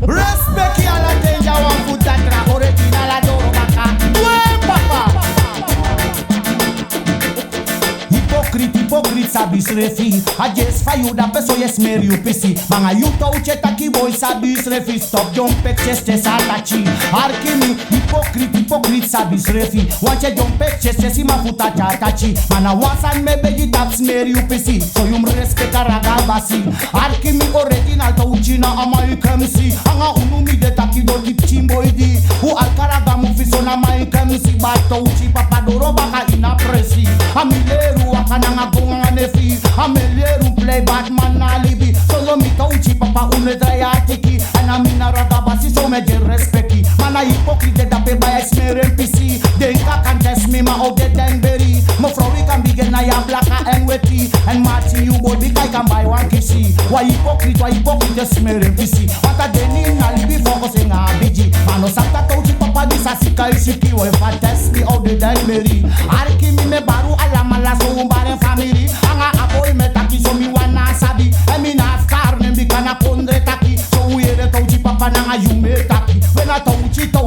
Respect ya la tenja wan futatra original adoro baka. Due papa. Hypocrite sabis refi. A just fa you da peso yes mer you pisi. Banga you touch taki boy sabis refi. Stop jump pek cheste satachi. Arkimi hypocrite sabis refi. Wache jump pek cheste si mafuta chatachi. Mana wasan me begi taps mer you pisi. So you respect a raga basi. Arkimi original touchi na amai kemsi. Anga unumi de taki do tip chimboidi. U alkaraga mufiso na mai kemsi. Batouchi papadoro baka ina presi. Amileru wakananga gonga nefi. Ameleru play Batman alibi. Solo mi touchi papa uneta ya tiki. Anamina raga basi so me je respecti. Mana hypocrite da pe by smear NPC. Denka can test me ma of the Danbury. Mevrouw ik kan begin na ya blaka en wetty. En Marty you boy big I can buy one kisi. Why hypocrite smear NPC. What a deni na libi focusing a BG. Mano sakta touchi papa di sasika isiki. Why if I test me of the Danbury. Arki mi me baru alamala so umbare family. Anga aboy me taki so mi wana sabi. Emi na afkar nembi kana kondre taki. So we de touchi papa nanga you me taki. When I touchi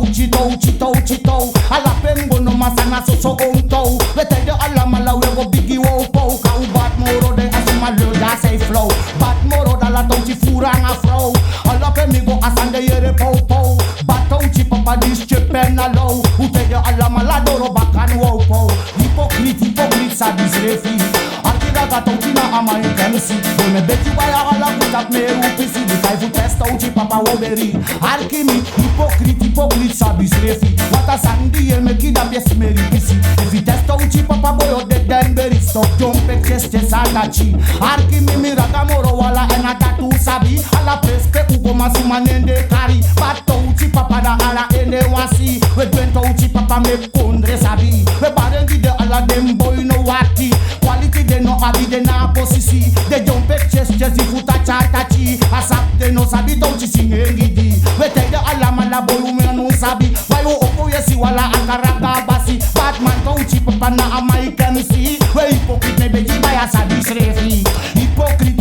ala pengo no masana so onto. We tell the alamala we go bigi wo po. Ka u bat moro de asuma loda say flow. Bat moro da la touchi furanga flow. Ala pe mi go asande yere po po. Bat touchi papa dis chepen na low. U tell the alamala doro bakan wo po. Hypocrite sabis refi. Arkida ga touchi na ama ikensi. Go me beti waya ala kutap me upisi. Di kai fu test touchi papa wo beri. Arkimi hypocrite sabis refi. Wata sandi ye me kida pies meri pisi. If you test touchi papa boy o de Danbury. Stop jump ek cheste satachi. Arkimi mi raga moro wala ena tatu sabi. Ala prespe ugo masuma nende kari. But touchi papa da ala ene wasi. We dwen touchi papa me kondre sabi. We barengi de ala dem boy no wati. Quality de no abi de na posisi. De jump ek cheste si futa chatachi. Asap de no sabi touchi singengi di. We tell the ala mala boy ume no sabi. Why you opo yesi wala akaraga basi. Batman touchi papa na amai kemsi. We hypocrite me beji baya sabis refi. Hypocrite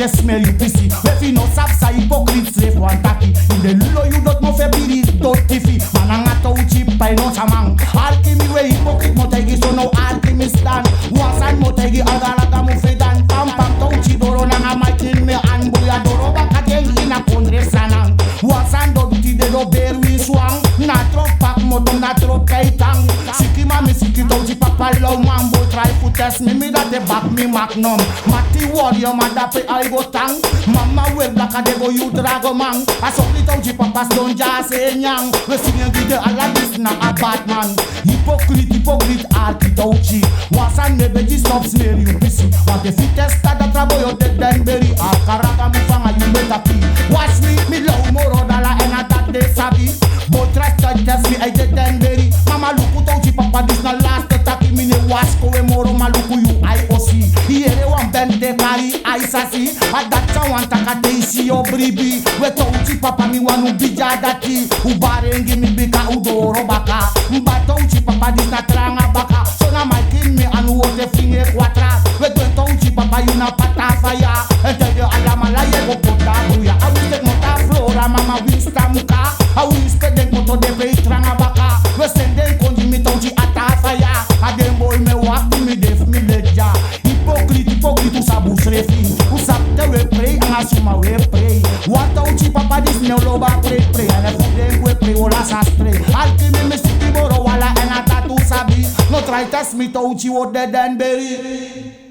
smell you pisi. Refi no sapsa hypocrite slave one taki. In the lulo you dot mo fe biri dot tifi. Mananga touchi pay no chamang. Alchemy we hypocrite mo tegi so no alchemy stand. Wasan mo tegi agaraga mo fe dan. Pam touchi doro nanga makin me anbuya doro baka deng ina kondre sanang. Wasan do biti de do berwi swang. Na trop pak mo don na trop kaitang. Siki mami siki touchi papa low mambo try to test me that they back me magnum. Mati warrior madape I go tang. Mama we black a de go you drago mang. A sokli touchi papas don jase nyang. We singing video ala this na a Batman. Hypocrite arti touchi. Wasan me beji stop smear you busy. What if you test that trabo yo de Danbury. Akaraka mufanga you better pee. Watch me low moro dala and a that they sabi. But trust test me I de Danbury. Mama luku touchi papa this na last taki mine wasko we moro maluku you IOC. Here one bente kari aisasi. Adacha wan takate isi yo bribi. We touchi papa mi wanu bija dati. Ubarengi mi bika udoro baka. Mba touchi papa dis na tranga baka. So na my king me anu wote finge kwatra. We twen touchi papa you na pata fire. And tell you alamala ye go pota buya. I will take mota flora mama wista muka. I will spend den moto de be tranga baka. We send den konji mi touchi ata fire. Adem boy me wak mi def mi leja. Hypocrite usabus refi. Usapte we pray and asuma we pray. What touchi papa dis ne loba pray. And if den we pray ola sastre. Alchemy me siki moro wala and a tatu sabi. No try test me touchi wo de Danbury.